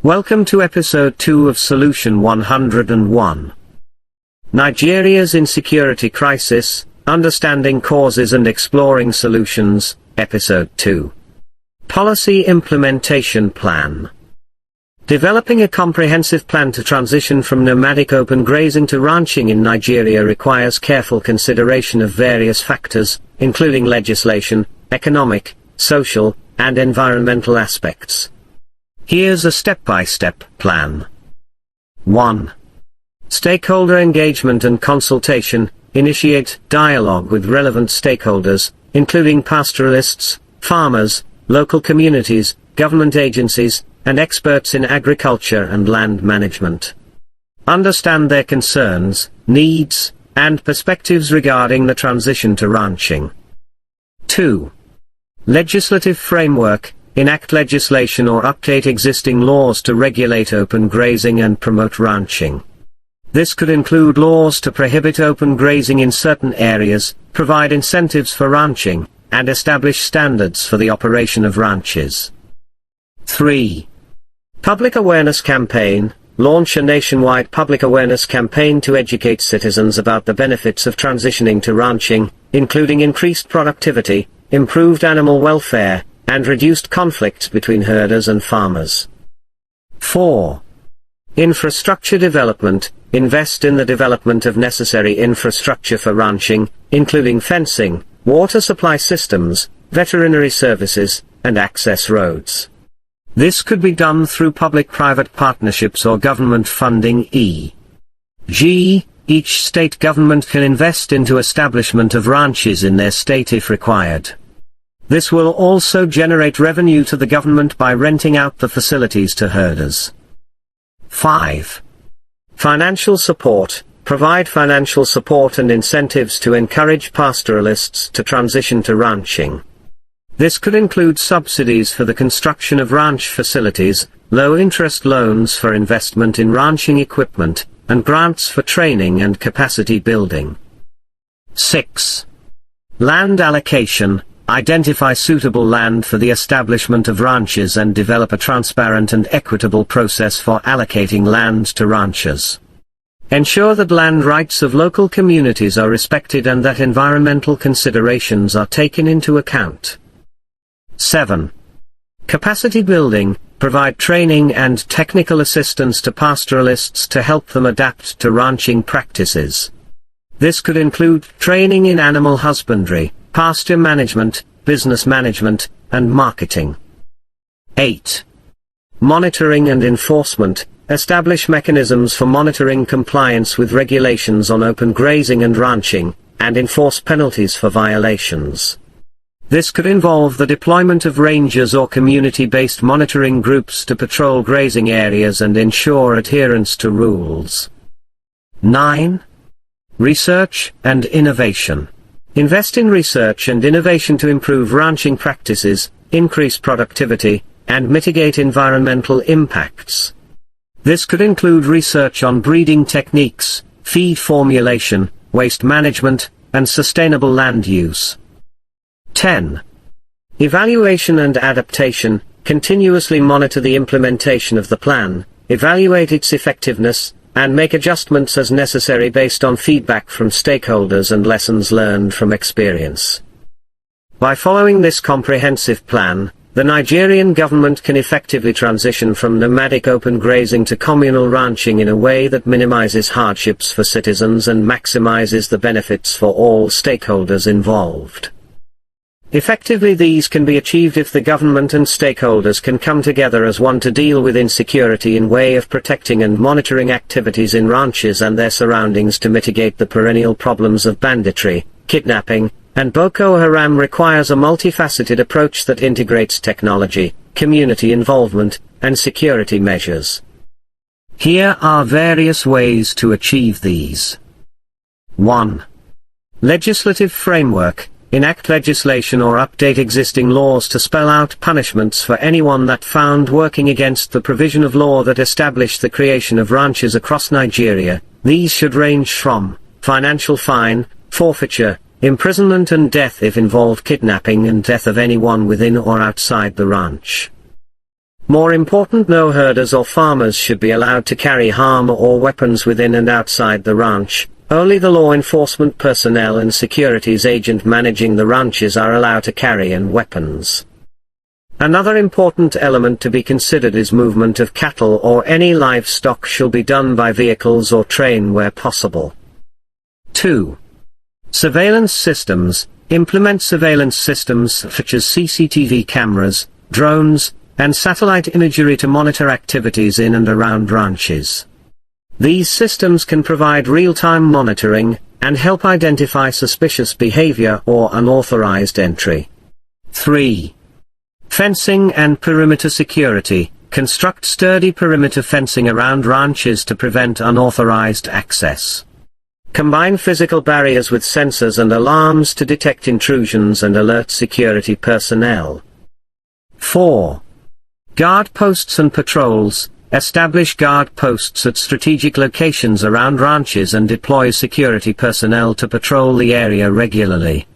Welcome to episode 2 of Solution 101. Nigeria's Insecurity Crisis, Understanding Causes and Exploring Solutions, Episode 2. Policy Implementation Plan. Developing a comprehensive plan to transition from nomadic open grazing to ranching in Nigeria requires careful consideration of various factors, including legislation, economic, social, and environmental aspects. Here's a step-by-step plan. 1. Stakeholder engagement and consultation. Initiate dialogue with relevant stakeholders, including pastoralists, farmers, local communities, government agencies, and experts in agriculture and land management. Understand their concerns, needs, and perspectives regarding the transition to ranching. 2. Legislative framework. Enact legislation or update existing laws to regulate open grazing and promote ranching. This could include laws to prohibit open grazing in certain areas, provide incentives for ranching, and establish standards for the operation of ranches. 3. Public awareness campaign. Launch a nationwide public awareness campaign to educate citizens about the benefits of transitioning to ranching, including increased productivity, improved animal welfare, and reduced conflicts between herders and farmers. 4. Infrastructure development. Invest in the development of necessary infrastructure for ranching, including fencing, water supply systems, veterinary services, and access roads. This could be done through public-private partnerships or government funding, e.g., each state government can invest into establishment of ranches in their state if required. This will also generate revenue to the government by renting out the facilities to herders. 5. Financial support. Provide financial support and incentives to encourage pastoralists to transition to ranching. This could include subsidies for the construction of ranch facilities, low-interest loans for investment in ranching equipment, and grants for training and capacity building. 6. Land allocation. Identify suitable land for the establishment of ranches and develop a transparent and equitable process for allocating land to ranchers. Ensure that land rights of local communities are respected and that environmental considerations are taken into account. 7. Capacity building. Provide training and technical assistance to pastoralists to help them adapt to ranching practices. This could include training in animal husbandry, pasture management, business management, and marketing. 8. Monitoring and enforcement. Establish mechanisms for monitoring compliance with regulations on open grazing and ranching, and enforce penalties for violations. This could involve the deployment of rangers or community-based monitoring groups to patrol grazing areas and ensure adherence to rules. 9. Research and innovation. Invest in research and innovation to improve ranching practices, increase productivity, and mitigate environmental impacts. This could include research on breeding techniques, feed formulation, waste management, and sustainable land use. 10. Evaluation and adaptation. Continuously monitor the implementation of the plan, evaluate its effectiveness, and make adjustments as necessary based on feedback from stakeholders and lessons learned from experience. By following this comprehensive plan, the Nigerian government can effectively transition from nomadic open grazing to communal ranching in a way that minimizes hardships for citizens and maximizes the benefits for all stakeholders involved. Effectively, these can be achieved if the government and stakeholders can come together as one to deal with insecurity in way of protecting and monitoring activities in ranches and their surroundings to mitigate the perennial problems of banditry, kidnapping, and Boko Haram. Requires a multifaceted approach that integrates technology, community involvement, and security measures. Here are various ways to achieve these. 1. Legislative framework. Enact legislation or update existing laws to spell out punishments for anyone that found working against the provision of law that established the creation of ranches across Nigeria. These should range from financial fine, forfeiture, imprisonment and death if involved kidnapping and death of anyone within or outside the ranch. More important, no herders or farmers should be allowed to carry armor or weapons within and outside the ranch. Only the law enforcement personnel and securities agent managing the ranches are allowed to carry weapons. Another important element to be considered is movement of cattle or any livestock shall be done by vehicles or train where possible. 2. Surveillance systems. Implement surveillance systems such as CCTV cameras, drones, and satellite imagery to monitor activities in and around ranches. These systems can provide real-time monitoring, and help identify suspicious behavior or unauthorized entry. 3. Fencing and perimeter security. Construct sturdy perimeter fencing around ranches to prevent unauthorized access. Combine physical barriers with sensors and alarms to detect intrusions and alert security personnel. 4. Guard posts and patrols. Establish guard posts at strategic locations around ranches and deploy security personnel to patrol the area regularly.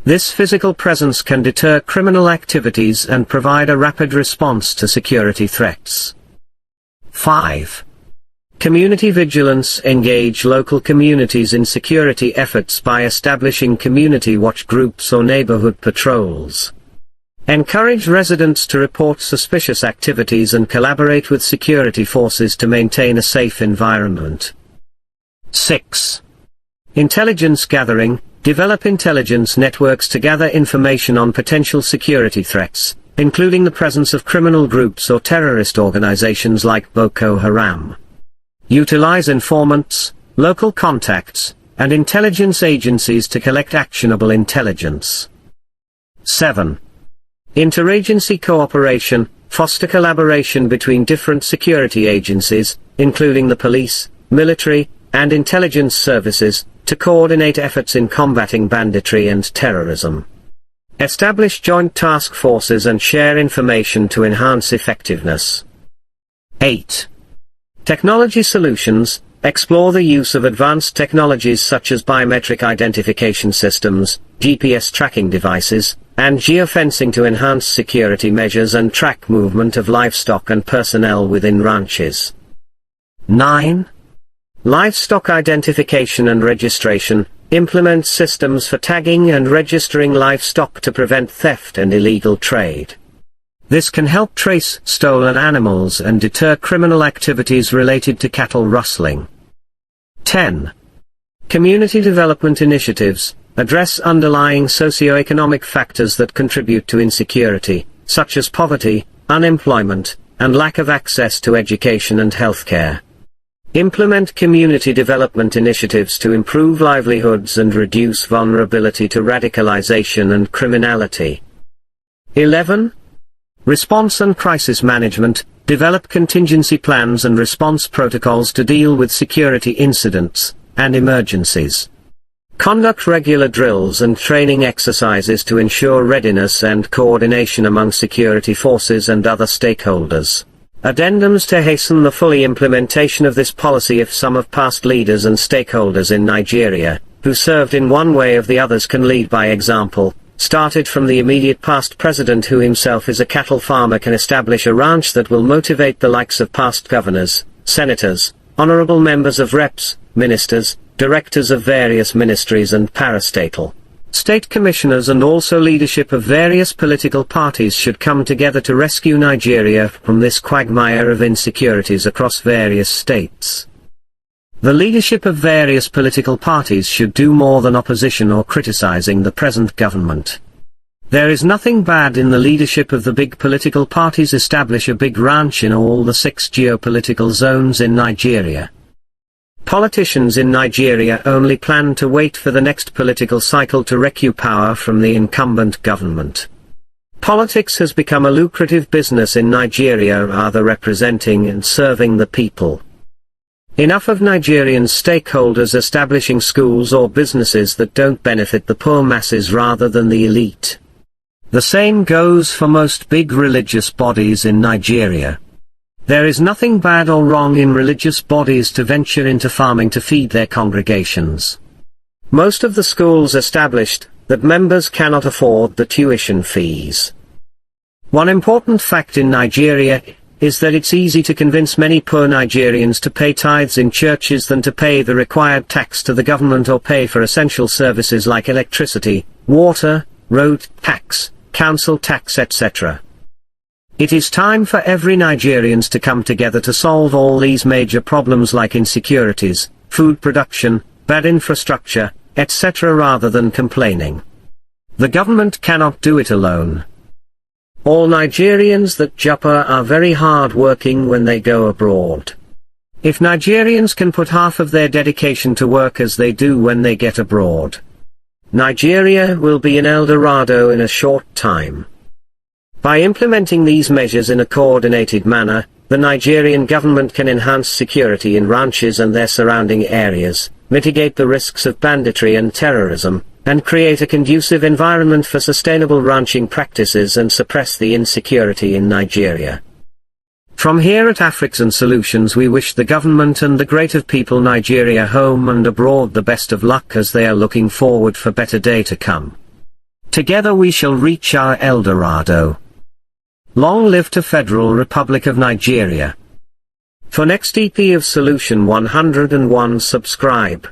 This physical presence can deter criminal activities and provide a rapid response to security threats. 5. Community vigilance. Engage local communities in security efforts by establishing community watch groups or neighborhood patrols. Encourage residents to report suspicious activities and collaborate with security forces to maintain a safe environment. 6. Intelligence gathering. Develop intelligence networks to gather information on potential security threats, including the presence of criminal groups or terrorist organizations like Boko Haram. Utilize informants, local contacts, and intelligence agencies to collect actionable intelligence. 7. Interagency cooperation. Foster collaboration between different security agencies, including the police, military, and intelligence services, to coordinate efforts in combating banditry and terrorism. Establish joint task forces and share information to enhance effectiveness. 8. Technology solutions. Explore the use of advanced technologies such as biometric identification systems, GPS tracking devices, and geofencing to enhance security measures and track movement of livestock and personnel within ranches. 9. Livestock identification and registration. Implement systems for tagging and registering livestock to prevent theft and illegal trade. This can help trace stolen animals and deter criminal activities related to cattle rustling. 10. Community development initiatives. Address underlying socioeconomic factors that contribute to insecurity, such as poverty, unemployment, and lack of access to education and healthcare. Implement community development initiatives to improve livelihoods and reduce vulnerability to radicalization and criminality. 11. Response and crisis management. Develop contingency plans and response protocols to deal with security incidents and emergencies. Conduct regular drills and training exercises to ensure readiness and coordination among security forces and other stakeholders. Addendums to hasten the full implementation of this policy. If some of past leaders and stakeholders in Nigeria, who served in one way or the others, can lead by example, started from the immediate past president who himself is a cattle farmer, can establish a ranch that will motivate the likes of past governors, senators, honorable members of reps, ministers, directors of various ministries and parastatal state commissioners, and also leadership of various political parties should come together to rescue Nigeria from this quagmire of insecurities across various states. The leadership of various political parties should do more than opposition or criticizing the present government. There is nothing bad in the leadership of the big political parties. Establish a big ranch in all the 6 geopolitical zones in Nigeria. Politicians in Nigeria only plan to wait for the next political cycle to wreak power from the incumbent government. Politics has become a lucrative business in Nigeria rather representing and serving the people. Enough of Nigerian stakeholders establishing schools or businesses that don't benefit the poor masses rather than the elite. The same goes for most big religious bodies in Nigeria. There is nothing bad or wrong in religious bodies to venture into farming to feed their congregations. Most of the schools established that members cannot afford the tuition fees. One important fact in Nigeria is that it's easy to convince many poor Nigerians to pay tithes in churches than to pay the required tax to the government or pay for essential services like electricity, water, road tax, council tax, etc. It is time for every Nigerians to come together to solve all these major problems like insecurities, food production, bad infrastructure, etc. rather than complaining. The government cannot do it alone. All Nigerians that japa are very hard working when they go abroad. If Nigerians can put half of their dedication to work as they do when they get abroad, Nigeria will be an El Dorado in a short time. By implementing these measures in a coordinated manner, the Nigerian government can enhance security in ranches and their surrounding areas, mitigate the risks of banditry and terrorism, and create a conducive environment for sustainable ranching practices and suppress the insecurity in Nigeria. From here at African Solutions we wish the government and the great of people Nigeria home and abroad the best of luck as they are looking forward for better day to come. Together we shall reach our El Dorado. Long live to Federal Republic of Nigeria. For next EP of Solution 101 subscribe.